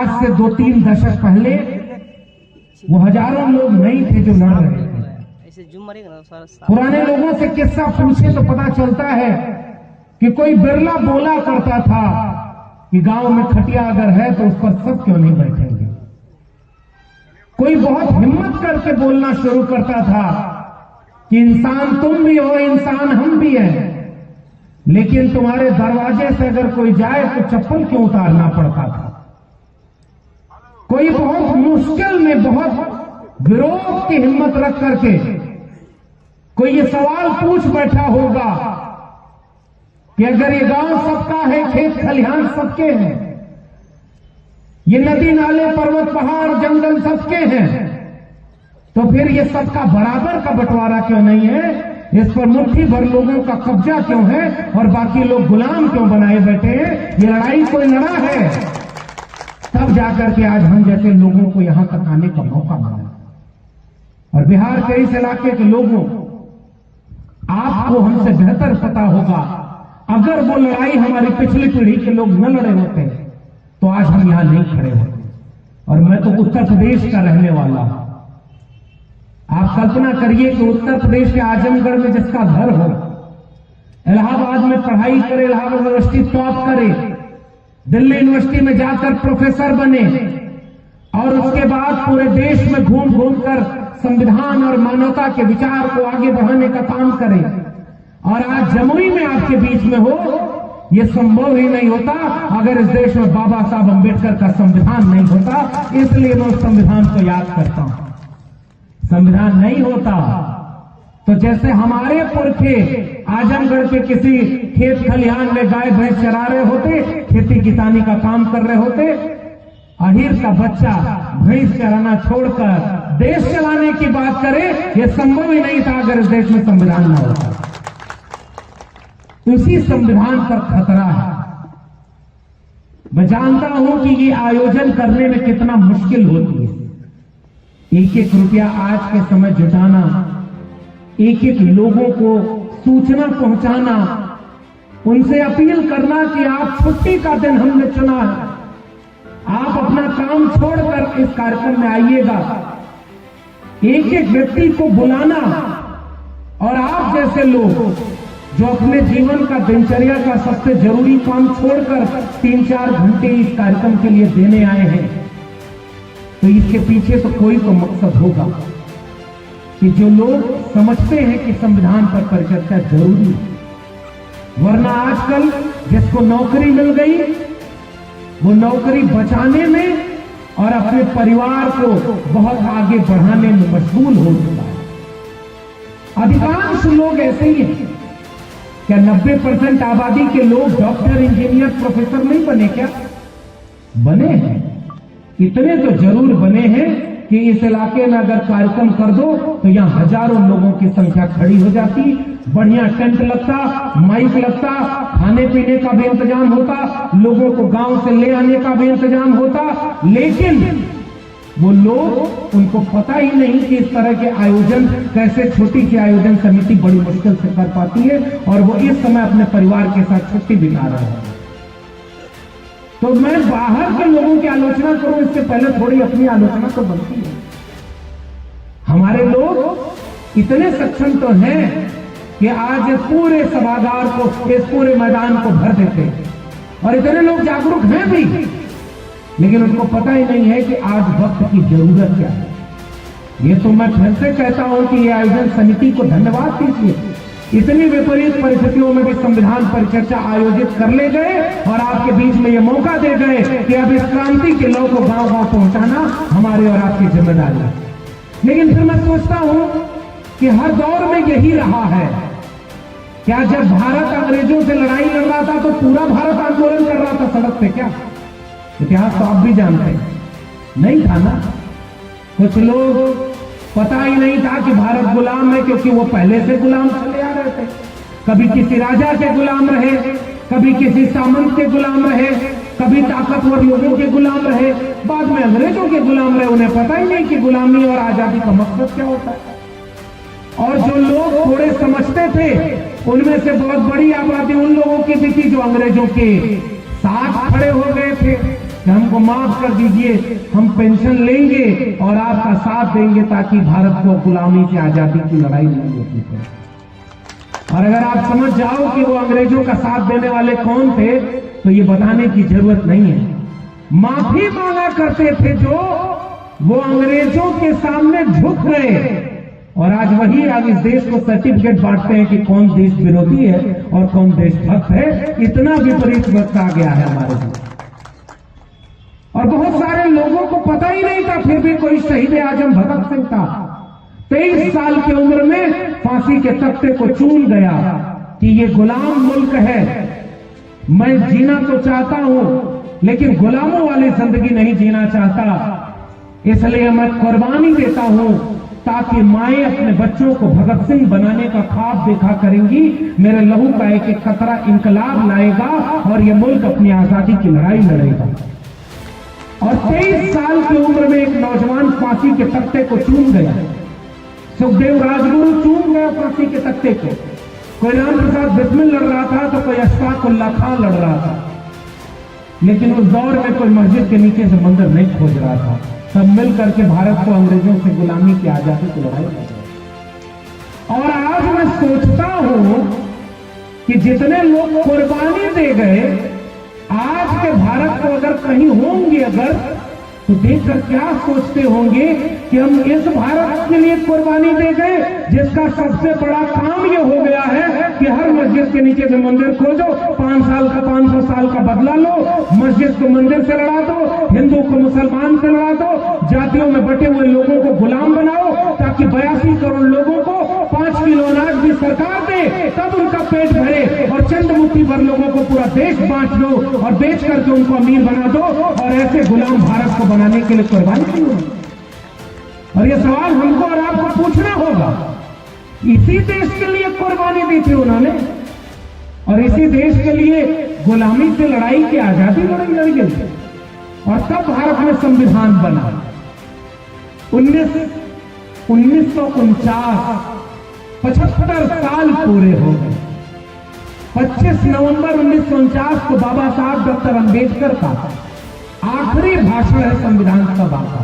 आज से 2-3 दशक पहले वो हजारों लोग नहीं थे जो लड़ रहे थे। पुराने लोगों से किस्सा पूछे तो पता चलता है कि कोई बिरला बोला करता था कि गांव में खटिया अगर है तो उस पर सब क्यों नहीं बैठेंगे। कोई बहुत हिम्मत करके बोलना शुरू करता था कि इंसान तुम भी हो, इंसान हम भी हैं, लेकिन तुम्हारे दरवाजे से अगर कोई जाए तो चप्पल क्यों उतारना पड़ता था। कोई बहुत मुश्किल में बहुत विरोध की हिम्मत रख करके कोई ये सवाल पूछ बैठा होगा कि अगर ये गांव सबका है, खेत खलिहान सबके हैं, ये नदी नाले पर्वत पहाड़ जंगल सबके हैं, तो फिर ये सबका बराबर का बंटवारा क्यों नहीं है, इस पर मुट्ठी भर लोगों का कब्जा क्यों है और बाकी लोग गुलाम क्यों बनाए बैठे हैं। ये लड़ाई कोई लड़ा है, तब जाकर के आज हम जैसे लोगों को यहां तक आने का मौका मिला। और बिहार के इस इलाके के लोगों, आपको हमसे बेहतर पता होगा, अगर वो लड़ाई हमारी पिछली पीढ़ी के लोग न लड़े होते तो आज हम यहां नहीं खड़े होते। और मैं तो उत्तर प्रदेश का रहने वाला हूं। आप कल्पना करिए कि उत्तर प्रदेश के आजमगढ़ में जिसका घर हो, इलाहाबाद में पढ़ाई करे, इलाहाबाद यूनिवर्सिटी टॉप करे, दिल्ली यूनिवर्सिटी में जाकर प्रोफेसर बने और उसके बाद पूरे देश में घूम घूम कर संविधान और मानवता के विचार को आगे बढ़ाने का काम करे, और आज जमुई में आपके बीच में हो, यह संभव ही नहीं होता अगर इस देश में बाबा साहब अम्बेडकर का संविधान नहीं होता। इसलिए मैं उस संविधान को याद करता हूं। संविधान नहीं होता तो जैसे हमारे पुरखे आजमगढ़ के किसी खेत खलिहान में गाय भैंस चरा रहे होते, खेती किसानी का काम कर रहे होते, अहीर का बच्चा भैंस चराना छोड़कर देश चलाने की बात करे, यह संभव ही नहीं था अगर इस देश में संविधान न होता। उसी संविधान पर खतरा है। मैं जानता हूं कि ये आयोजन करने में कितना मुश्किल होती है। एक एक रुपया आज के समय जुटाना, एक एक लोगों को सूचना पहुंचाना, उनसे अपील करना कि आप छुट्टी का दिन हमने चुना है, आप अपना काम छोड़कर इस कार्यक्रम में आइएगा, एक एक व्यक्ति को बुलाना, और आप जैसे लोग जो अपने जीवन का दिनचर्या का सबसे जरूरी काम छोड़कर 3-4 घंटे इस कार्यक्रम के लिए देने आए हैं, तो इसके पीछे तो कोई तो मकसद होगा कि जो लोग समझते हैं कि संविधान पर परिचर्चा जरूरी है। वरना आजकल जिसको नौकरी मिल गई वो नौकरी बचाने में और अपने परिवार को बहुत आगे बढ़ाने में मशगूल हो चुका है। अधिकांश लोग ऐसे ही हैं। क्या 90% आबादी के लोग डॉक्टर, इंजीनियर, प्रोफेसर नहीं बने? क्या बने हैं? इतने तो जरूर बने हैं कि इस इलाके में अगर कार्यक्रम कर दो तो यहां हजारों लोगों की संख्या खड़ी हो जाती, बढ़िया टेंट लगता, माइक लगता, खाने पीने का भी इंतजाम होता, लोगों को गांव से ले आने का भी इंतजाम होता। लेकिन वो लोग, उनको पता ही नहीं कि इस तरह के आयोजन कैसे छोटी सी आयोजन समिति बड़ी मुश्किल से कर पाती है, और वो इस समय अपने परिवार के साथ छुट्टी बिता रहे हैं। तो मैं बाहर के लोगों की आलोचना करूं इससे पहले थोड़ी अपनी आलोचना तो बनती है। हमारे लोग इतने सक्षम तो हैं कि आज इस पूरे सभागार को, इस पूरे मैदान को भर देते हैं, और इतने लोग जागरूक हैं भी, लेकिन उनको पता ही नहीं है कि आज वक्त की जरूरत क्या है। ये तो मैं फिर से कहता हूं कि ये आयोजन समिति को धन्यवाद दीजिए। इतनी विपरीत परिस्थितियों में भी संविधान पर चर्चा आयोजित कर ले गए और आपके बीच में ये मौका दे गए कि अब इस क्रांति के लौ को गांव गांव पहुंचाना हमारी और आपकी जिम्मेदारी है। लेकिन फिर मैं सोचता हूं कि हर दौर में यही रहा है। क्या जब भारत अंग्रेजों से लड़ाई लड़ रहा था तो पूरा भारत आंदोलन कर रहा था सड़क पे? क्या इतिहास तो आप भी जानते हैं, नहीं था ना। कुछ लोग पता ही नहीं था कि भारत गुलाम है, क्योंकि वो पहले से गुलाम चले आ रहे थे। कभी किसी राजा के गुलाम रहे, कभी किसी सामंत के गुलाम रहे, कभी ताकतवर लोगों के गुलाम रहे, बाद में अंग्रेजों के गुलाम रहे। उन्हें पता ही नहीं कि गुलामी और आजादी का मकसद क्या होता है। और जो लोग थोड़े समझते थे, उनमें से बहुत बड़ी आबादी उन लोगों की भी थी जो अंग्रेजों के साथ खड़े हो गए थे। कि हमको माफ कर दीजिए, हम पेंशन लेंगे और आपका साथ देंगे ताकि भारत को गुलामी से आजादी की लड़ाई नहीं होती है। और अगर आप समझ जाओ कि वो अंग्रेजों का साथ देने वाले कौन थे, तो ये बताने की जरूरत नहीं है। माफी मांगा करते थे जो, वो अंग्रेजों के सामने झुक गए, और आज वही आज इस देश को सर्टिफिकेट बांटते हैं कि कौन देश विरोधी है और कौन देशभक्त है। इतना विपरीत वक्त आ गया है हमारे लिए। और बहुत सारे लोगों को पता ही नहीं था, फिर भी कोई शहीद आजम भगत सिंह था, 23 साल की उम्र में फांसी के तख्ते को चूम गया कि ये गुलाम मुल्क है, मैं जीना तो चाहता हूं लेकिन गुलामों वाली जिंदगी नहीं जीना चाहता, इसलिए मैं कुर्बानी देता हूं ताकि माएं अपने बच्चों को भगत सिंह बनाने का ख्वाब देखा करेंगी, मेरे लहू का एक एक कतरा इंकलाब लाएगा और ये मुल्क अपनी आजादी की लड़ाई लड़ेगा। और 23 साल की उम्र में एक नौजवान फांसी के तख्ते को चूम गया। सुखदेव राजगुरु चूम गया फांसी के तख्ते को। कोई राम प्रसाद बिस्मिल लड़ रहा था तो कोई अशफाक उल्लाह खां लड़ रहा था, लेकिन उस दौर में कोई मस्जिद के नीचे से मंदिर नहीं खोज रहा था। सब मिल करके भारत को अंग्रेजों से गुलामी की आजादी की लड़ाई लड़ रहे। और आज मैं सोचता हूं कि जितने लोग कुर्बानी दे गए, आज के भारत को अगर कहीं होंगे अगर, तो देखकर क्या सोचते होंगे कि हम इस भारत के लिए कुर्बानी दे गए जिसका सबसे बड़ा काम यह हो गया है कि हर मस्जिद के नीचे से मंदिर खोजो, 5 साल का 500 साल का बदला लो, मस्जिद को मंदिर से लड़ा दो, हिंदू को मुसलमान से लड़ा दो, जातियों में बटे हुए लोगों को गुलाम बनाओ ताकि 82 करोड़ लोगों को 5 किलो अनाज भी सरकार दे, तब उनका पेट भरे, और चंद मुट्ठी भर लोगों को पूरा देश बांट दो और बेच करके उनको अमीर बना दो, और ऐसे गुलाम भारत को बनाने के लिए कुर्बानी क्यों? और ये सवाल हमको और आपको पूछना होगा। इसी देश के लिए कुर्बानी दी थी उन्होंने, और इसी देश के लिए गुलामी से लड़ाई की आजादी लड़ी गई, और तब भारत में संविधान बना। 1949 75 साल पूरे हो गए। 25 नवंबर 1949 को बाबा साहब डॉक्टर अंबेडकर का आखिरी भाषण है संविधान सभा का,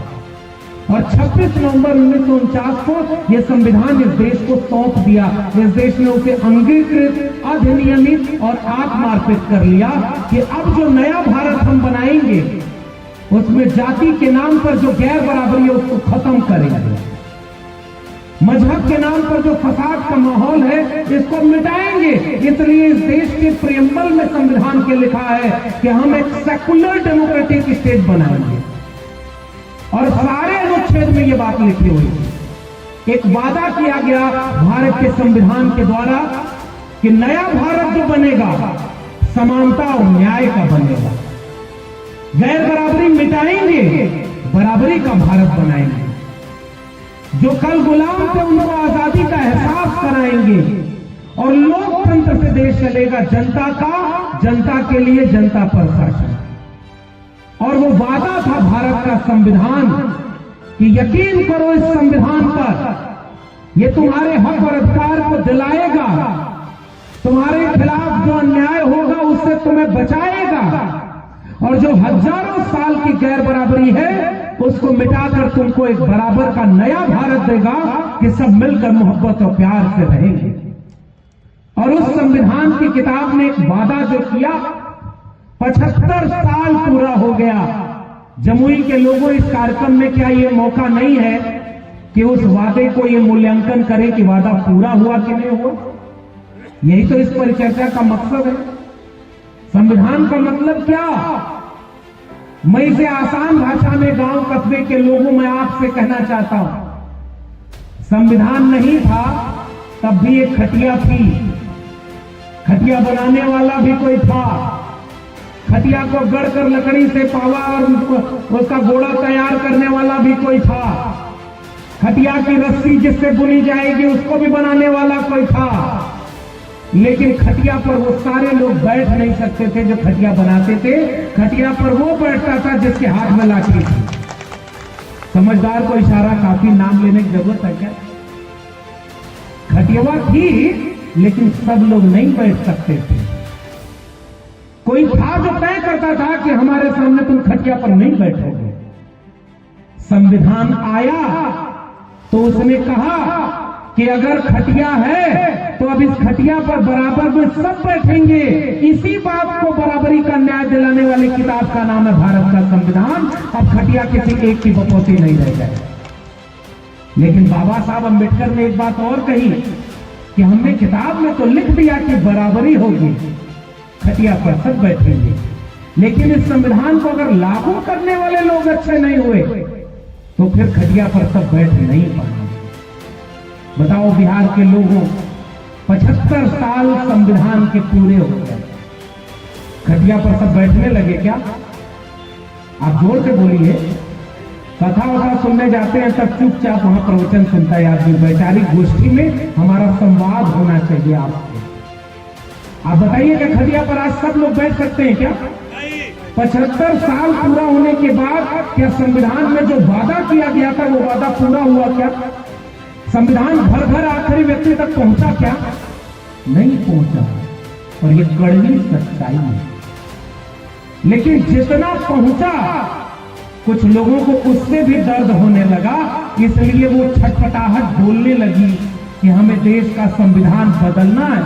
और 26 नवंबर 1949 को यह संविधान इस देश को सौंप दिया। इस देश ने उसे अंगीकृत, अधिनियमित और आत्मार्पित कर लिया कि अब जो नया भारत हम बनाएंगे उसमें जाति के नाम पर जो गैर बराबरी है उसको खत्म करेंगे, मजहब के नाम पर जो फसाद का माहौल है इसको मिटाएंगे। इसलिए इस देश के प्रियम्बल में संविधान के लिखा है कि हम एक सेकुलर डेमोक्रेटिक स्टेट बनाएंगे, और सारे अनुच्छेद में ये बात लिखी हुई है। एक वादा किया गया भारत के संविधान के द्वारा कि नया भारत जो बनेगा समानता और न्याय का बनेगा, गैर बराबरी मिटाएंगे, बराबरी का भारत बनाएंगे। जो कल गुलाम थे उनको आजादी का एहसास कराएंगे, और लोकतंत्र से देश चलेगा, जनता का, जनता के लिए, जनता पर शासन। और वो वादा था भारत का संविधान कि यकीन करो इस संविधान पर, ये तुम्हारे हक और अधिकार को दिलाएगा, तुम्हारे खिलाफ जो अन्याय होगा उससे तुम्हें बचाएगा, और जो हजारों साल की गैर बराबरी है उसको मिटाकर तुमको एक बराबर का नया भारत देगा कि सब मिलकर मोहब्बत और प्यार से रहेंगे। और उस संविधान की किताब में एक वादा जो किया, 75 साल पूरा हो गया। जमुई के लोगों, इस कार्यक्रम में क्या ये मौका नहीं है कि उस वादे को ये मूल्यांकन करें कि वादा पूरा हुआ कि नहीं हुआ? यही तो इस परिचर्चा का मकसद है। संविधान का मतलब क्या? मैं इसे आसान भाषा में गांव कस्बे के लोगों में आपसे कहना चाहता हूं। संविधान नहीं था तब भी एक खटिया थी, खटिया बनाने वाला भी कोई था, खटिया को गढ़कर लकड़ी से पावा और उसका घोड़ा तैयार करने वाला भी कोई था, खटिया की रस्सी जिससे बुनी जाएगी उसको भी बनाने वाला कोई था। लेकिन खटिया पर वो सारे लोग बैठ नहीं सकते थे जो खटिया बनाते थे। खटिया पर वो बैठता था जिसके हाथ में लाठी थी। समझदार को इशारा काफी, नाम लेने की जरूरत है क्या? खटिया थी लेकिन सब लोग नहीं बैठ सकते थे। कोई था जो तय कर कहता था कि हमारे सामने तुम खटिया पर नहीं बैठोगे। संविधान आया तो उसने कहा कि अगर खटिया है तो अब इस खटिया पर बराबर में सब बैठेंगे। इसी बात को बराबरी का न्याय दिलाने वाली किताब का नाम है भारत का संविधान। अब खटिया किसी एक की बकौती नहीं रह जाए। लेकिन बाबा साहब अम्बेडकर ने एक बात और कही कि हमने किताब में तो लिख दिया कि बराबरी होगी, खटिया पर सब बैठेंगे, लेकिन इस संविधान को अगर लागू करने वाले लोग अच्छे नहीं हुए तो फिर खटिया पर सब बैठ नहीं पाएंगे। बताओ, बिहार के लोगों 75 साल संविधान के पूरे हो गए, खटिया पर सब बैठने लगे क्या? आप जोर से बोलिए। कथा वथा सुनने जाते हैं तब चुपचाप वहां प्रवचन सुनता है आदमी। वैचारिक गोष्ठी में हमारा संवाद होना चाहिए आपसे। आप बताइए कि खटिया पर आज सब लोग बैठ सकते हैं क्या? 75 साल पूरा होने के बाद क्या संविधान में जो वादा किया गया था वो वादा पूरा हुआ क्या? संविधान घर घर आखिरी व्यक्ति तक पहुंचा क्या? नहीं पहुंचा। और ये कड़वी सच्चाई है। लेकिन जितना पहुंचा कुछ लोगों को उससे भी दर्द होने लगा, इसलिए वो छटपटाहट बोलने लगी कि हमें देश का संविधान बदलना है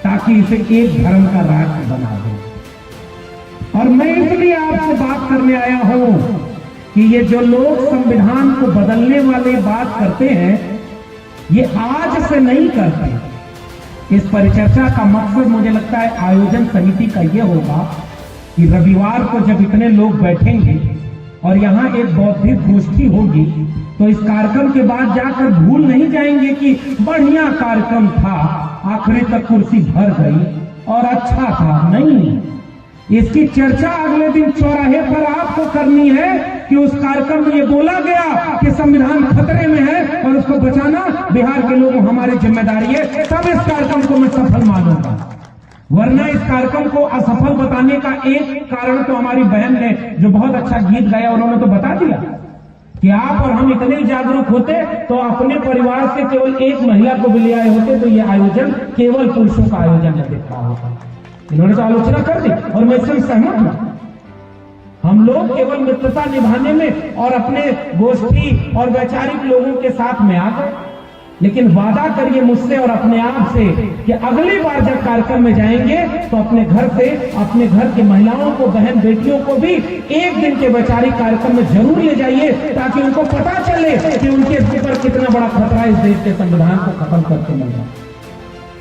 ताकि इसे एक धर्म का राष्ट्र बना दे। और मैं इसलिए आपसे बात करने आया हूं कि ये जो लोग संविधान को बदलने वाले बात करते हैं, ये आज से नहीं करते। इस परिचर्चा का मकसद मुझे लगता है आयोजन समिति का यह होगा कि रविवार को जब इतने लोग बैठेंगे और यहां एक बौद्धिक गोष्ठी होगी तो इस कार्यक्रम के बाद जाकर भूल नहीं जाएंगे कि बढ़िया कार्यक्रम था, आखिरी तक कुर्सी भर गई और अच्छा था। नहीं, इसकी चर्चा अगले दिन चौराहे पर आपको करनी है कि उस कार्यक्रम में ये बोला गया कि संविधान खतरे में है और उसको बचाना बिहार के लोगों हमारी जिम्मेदारी है। तब इस कार्यक्रम को मैं सफल मानूंगा। वरना इस कार्यक्रम को असफल बताने का एक कारण तो हमारी बहन ने जो बहुत अच्छा गीत गाया उन्होंने तो बता दिया कि आप और हम इतने जागरूक होते तो अपने परिवार से केवल एक महिला को भी ले आए होते तो ये आयोजन केवल पुरुषों का आयोजन न दिख रहा होता। इन्होंने तो आलोचना कर दी और मैं इससे सहमत हूं। हम लोग केवल मित्रता निभाने में और अपने गोष्ठी और वैचारिक लोगों के साथ में आ गए, लेकिन वादा करिए मुझसे और अपने आप से कि अगली बार जब कार्यक्रम में जाएंगे तो अपने घर से अपने घर की महिलाओं को, बहन बेटियों को भी एक दिन के वैचारिक कार्यक्रम में जरूर ले जाइए ताकि उनको पता चले कि उनके ऊपर कितना बड़ा खतरा इस देश के संविधान को खत्म करके मिल रहा है।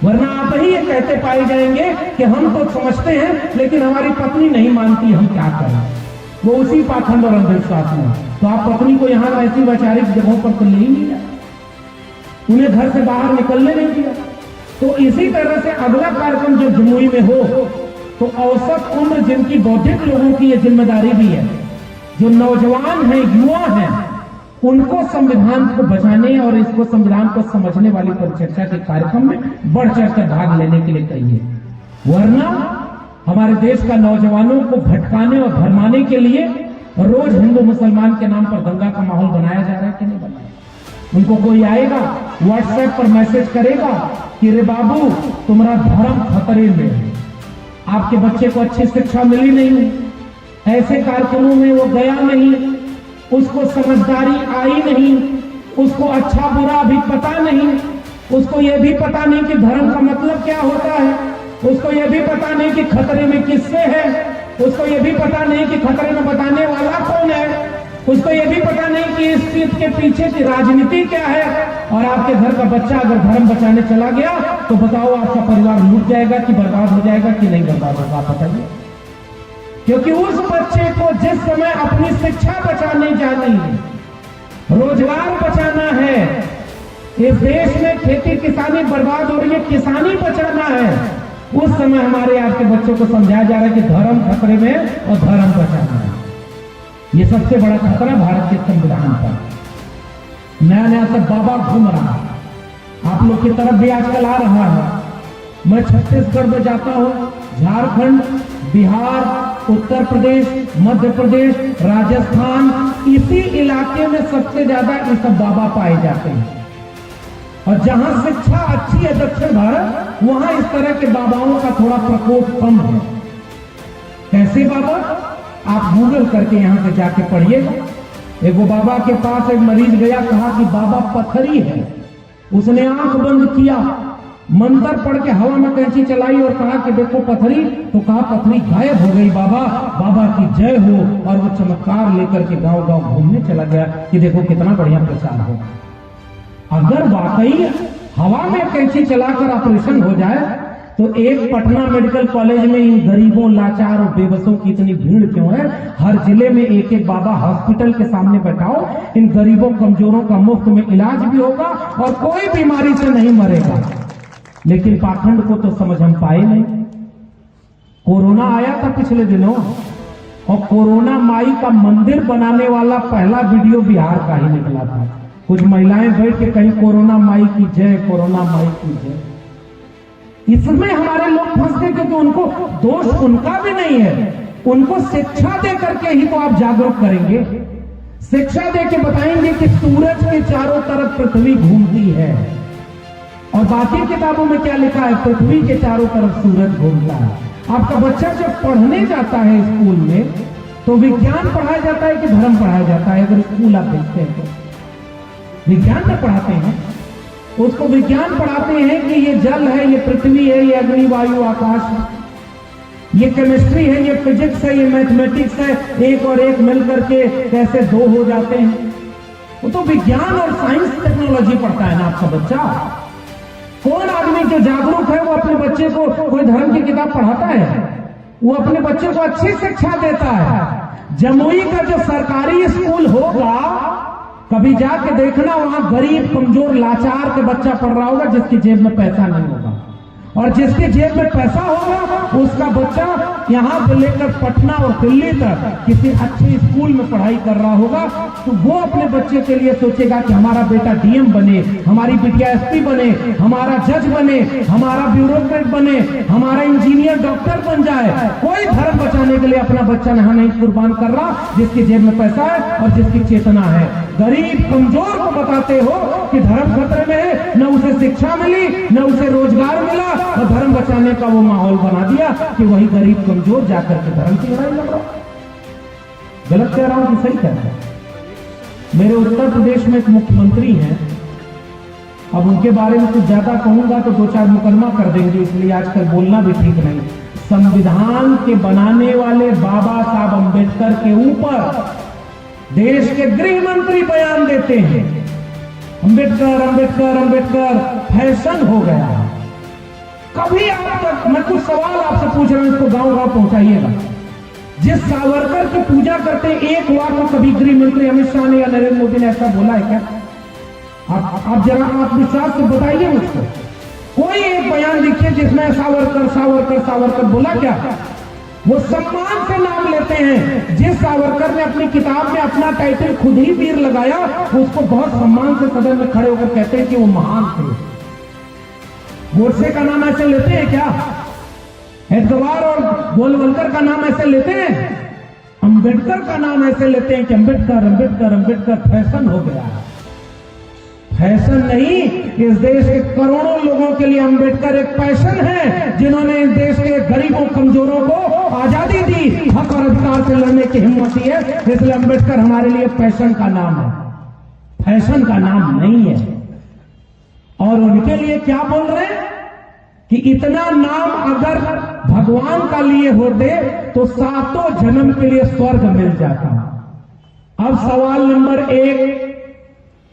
वरना आप ही ये कहते पाए जाएंगे कि हम तो समझते हैं लेकिन हमारी पत्नी नहीं मानती, हम क्या करें। वो उसी पाखंड और अंधविश्वास में। तो आप पत्नी को यहाँ ऐसी वैचारिक जगहों पर तो ले ही नहीं जाए, उन्हें घर से बाहर निकलने नहीं दिया। तो इसी तरह से अगला कार्यक्रम जब जमुई में हो तो औसत उम्र जिनकी बौद्धिक लोगों की ये जिम्मेदारी भी है, जो नौजवान हैं, युवा हैं, उनको संविधान को बचाने और इसको संविधान को समझने वाली परिचर्चा के कार्यक्रम में बढ़ चढ़कर भाग लेने के लिए कहिए। वरना हमारे देश का नौजवानों को भटकाने और भरमाने के लिए रोज हिंदू मुसलमान के नाम पर दंगा का माहौल बनाया जा रहा है कि नहीं बनाया। उनको कोई आएगा व्हाट्सएप पर मैसेज करेगा कि रे बाबू तुम्हारा धर्म खतरे में है, आपके बच्चे को अच्छी शिक्षा मिली नहीं, ऐसे कार्यक्रमों में वो गया नहीं, उसको समझदारी आई नहीं, उसको अच्छा बुरा भी पता नहीं, उसको यह भी पता नहीं कि धर्म का मतलब क्या होता है, उसको यह भी पता नहीं कि खतरे में किससे है, उसको यह भी पता नहीं कि खतरे में बताने वाला कौन है, उसको यह भी पता नहीं कि इस चीज के पीछे की राजनीति क्या है। और आपके घर का बच्चा अगर धर्म बचाने चला गया तो बताओ आपका परिवार लूट जाएगा कि बर्बाद हो जाएगा कि नहीं बर्बाद होगा, आप बताइए। क्योंकि उस बच्चे को जिस समय अपनी शिक्षा बचाने जानी है, रोजगार बचाना है, इस देश में खेती किसानी बर्बाद हो रही है, किसानी बचाना है, उस समय हमारे आपके बच्चों को समझाया जा रहा है कि धर्म खतरे में और धर्म बचाना है। ये सबसे बड़ा खतरा भारत के संविधान पर। नया नया सब बाबा घूम रहा है, आप लोग की तरफ भी आजकल आ रहा है। मैं छत्तीसगढ़ में जाता हूं, झारखंड, बिहार, उत्तर प्रदेश, मध्य प्रदेश, राजस्थान, इसी इलाके में सबसे ज्यादा ये सब बाबा पाए जाते हैं। और जहां शिक्षा अच्छी है दक्षिण भारत, वहां इस तरह के बाबाओं का थोड़ा प्रकोप कम है। कैसे बाबा? आप गूगल करके यहां से जाके पढ़िएगा। एक वो बाबा के पास एक मरीज गया, कहा कि बाबा पथरी है। उसने आंख बंद किया, मंत्र पढ़ के हवा में कैंची चलाई और कहा कि देखो पथरी, तो कहा पथरी गायब हो गई बाबा, बाबा की जय हो। और वो चमत्कार लेकर के गांव गांव घूमने चला गया कि देखो कितना बढ़िया प्रचार हो। अगर वाकई हवा में कैंची चलाकर ऑपरेशन हो जाए तो एक पटना मेडिकल कॉलेज में इन गरीबों, लाचार और बेबसों की इतनी भीड़ क्यों है? हर जिले में एक एक बाबा हॉस्पिटल के सामने बैठाओ, इन गरीबों कमजोरों का मुफ्त में इलाज भी होगा और कोई बीमारी से नहीं मरेगा। लेकिन पाखंड को तो समझ हम पाए नहीं। कोरोना आया था पिछले दिनों, और कोरोना माई का मंदिर बनाने वाला पहला वीडियो बिहार का ही निकला था। कुछ महिलाएं बैठ के कहीं कोरोना माई की जय, कोरोना माई की जय। इसमें हमारे लोग फंसते क्योंकि उनको दोष उनका भी नहीं है। उनको शिक्षा दे करके ही तो आप जागरूक करेंगे। शिक्षा दे के बताएंगे कि सूरज के चारों तरफ पृथ्वी घूमती है, और बाकी किताबों में क्या लिखा है? पृथ्वी के चारों तरफ सूरज घूमता है। आपका बच्चा जब पढ़ने जाता है स्कूल में, तो विज्ञान पढ़ाया जाता है कि धर्म पढ़ाया जाता है? अगर स्कूल आप देखते हैं तो विज्ञान में पढ़ाते हैं। उसको विज्ञान पढ़ाते हैं कि ये जल है, ये पृथ्वी है, ये अग्नि, वायु, आकाश है, ये केमिस्ट्री है, ये फिजिक्स है, ये मैथमेटिक्स है, एक और एक मिलकर के कैसे दो हो जाते हैं। वो तो विज्ञान और साइंस टेक्नोलॉजी पढ़ता है ना आपका बच्चा। कौन आदमी जो जागरूक है वो अपने बच्चे को कोई धर्म की किताब पढ़ाता है? वो अपने बच्चे को अच्छी शिक्षा देता है। जमुई का जो सरकारी स्कूल होगा, कभी जाके देखना, वहां गरीब, कमजोर, लाचार के बच्चा पढ़ रहा होगा जिसकी जेब में पैसा नहीं होगा। और जिसके जेब में पैसा होगा उसका बच्चा यहां से लेकर पटना और दिल्ली तक किसी अच्छे स्कूल में पढ़ाई कर रहा होगा। तो वो अपने बच्चे के लिए सोचेगा कि हमारा बेटा डीएम बने, हमारी बिटिया एसपी बने, हमारा जज बने, हमारा ब्यूरोक्रेट बने, हमारा इंजीनियर, डॉक्टर बन जाए। कोई धर्म बचाने के लिए अपना बच्चा यहाँ नहीं कुर्बान कर रहा, जिसकी जेब में पैसा है और जिसकी चेतना है। गरीब, कमजोर को बताते हो कि धर्म खतरे में है, न उसे शिक्षा मिली, न उसे रोजगार मिला, और धर्म बचाने का वो माहौल बना दिया कि वही गरीब, कमजोर जाकर के धर्म की लड़ाई लड़ रहा। गलत कह रहा हूं कि सही कह रहा हूं? मेरे उत्तर प्रदेश में एक मुख्यमंत्री हैं, अब उनके बारे में कुछ ज्यादा कहूंगा तो दो चार मुकदमा कर देंगे, इसलिए आजकल बोलना भी ठीक नहीं। संविधान के बनाने वाले बाबा साहब अंबेडकर के ऊपर देश के गृह मंत्री बयान देते हैं, अंबेडकर अंबेडकर अंबेडकर फैशन हो गया। कभी आप तक मैं कुछ सवाल आपसे पूछ रहा हूं, इसको गांव गांव पहुंचाइएगा। जिस सावरकर की पूजा करते एक वाक्य कभी गृह मंत्री अमित शाह ने या नरेंद्र मोदी ने ऐसा बोला है क्या? आप जरा आप विश्वास से बताइए मुझको। कोई एक बयान लिखिए जिसमें सावरकर सावरकर सावरकर बोला क्या? वो सम्मान से नाम लेते हैं। जिस सावरकर ने अपनी किताब में अपना टाइटल खुद ही वीर लगाया, उसको बहुत सम्मान से सदन में खड़े होकर कहते हैं कि वो महान थे। गोडसे का नाम ऐसे लेते हैं क्या? एडगवार और गोलवलकर का नाम ऐसे लेते हैं? अंबेडकर का नाम ऐसे लेते हैं कि अंबेडकर अंबेडकर अंबेडकर फैशन हो गया। फैशन नहीं, इस देश के करोड़ों लोगों के लिए अंबेडकर एक पैशन है, जिन्होंने इस देश के गरीबों, कमजोरों को आजादी दी, हक और अधिकार से लड़ने की हिम्मत दी है। इसलिए अंबेडकर हमारे लिए पैशन का नाम है, फैशन का नाम नहीं है। और उनके लिए क्या बोल रहे हैं कि इतना नाम अगर भगवान का लिए होते तो सातों जन्म के लिए स्वर्ग मिल जाता। अब सवाल नंबर 1,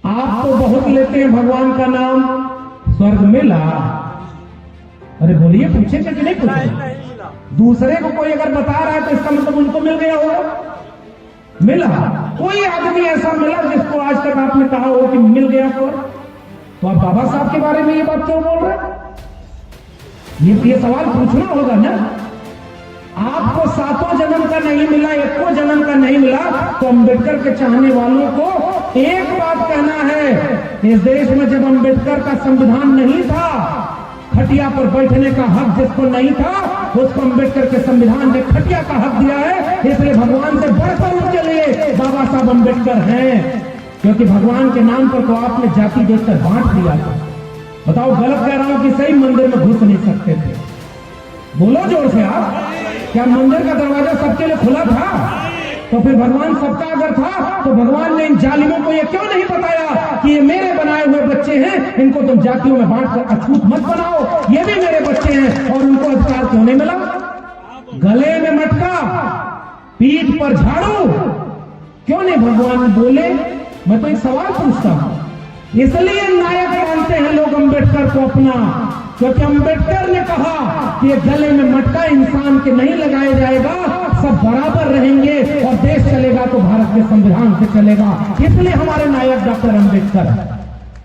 आप तो बहुत लेते हैं भगवान का नाम, स्वर्ग मिला? अरे बोलिए, पूछेंगे कि नहीं पूछेंगे? दूसरे को कोई अगर बता रहा है तो इसका मतलब उनको मिल गया होगा। मिला? कोई आदमी ऐसा मिला जिसको आज तक आपने कहा हो कि मिल गया स्वर्ग? तो आप बाबा साहब के बारे में ये बात क्यों बोल रहे हैं? ये सवाल पूछना होगा ना। आपको सातों जन्म का नहीं मिला, एको जन्म का नहीं मिला, तो अंबेडकर के चाहने वालों को एक बात कहना है, इस देश में जब अंबेडकर का संविधान नहीं था, खटिया पर बैठने का हक जिसको नहीं था, उसको अंबेडकर के संविधान ने खटिया का हक दिया है। इसलिए भगवान से बढ़कर उनके लिए बाबा साहब अंबेडकर हैं, क्योंकि भगवान के नाम पर तो आपने जाति देखकर बांट दिया था। बताओ, गलत कह रहा हूं कि सही? मंदिर में घुस नहीं सकते थे? बोलो जोर से आप। क्या मंदिर का दरवाजा सबके लिए खुला था? तो फिर भगवान सबका अगर था तो भगवान ने इन जालिमों को ये क्यों नहीं बताया कि ये मेरे बनाए हुए बच्चे हैं, इनको तुम जातियों में बांटकर अछूत मत बनाओ, ये भी मेरे बच्चे हैं, और उनको अधिकार क्यों नहीं मिला? गले में मटका, पीठ पर झाड़ू, क्यों नहीं भगवान बोले? मैं तो एक सवाल पूछता हूं। इसलिए नायक मानते हैं लोग अंबेडकर को अपना, क्योंकि अंबेडकर ने कहा कि गले में मटका इंसान के नहीं लगाया जाएगा, सब बराबर रहेंगे और देश चलेगा तो भारत के संविधान से चलेगा। इसलिए हमारे नायक डॉक्टर अंबेडकर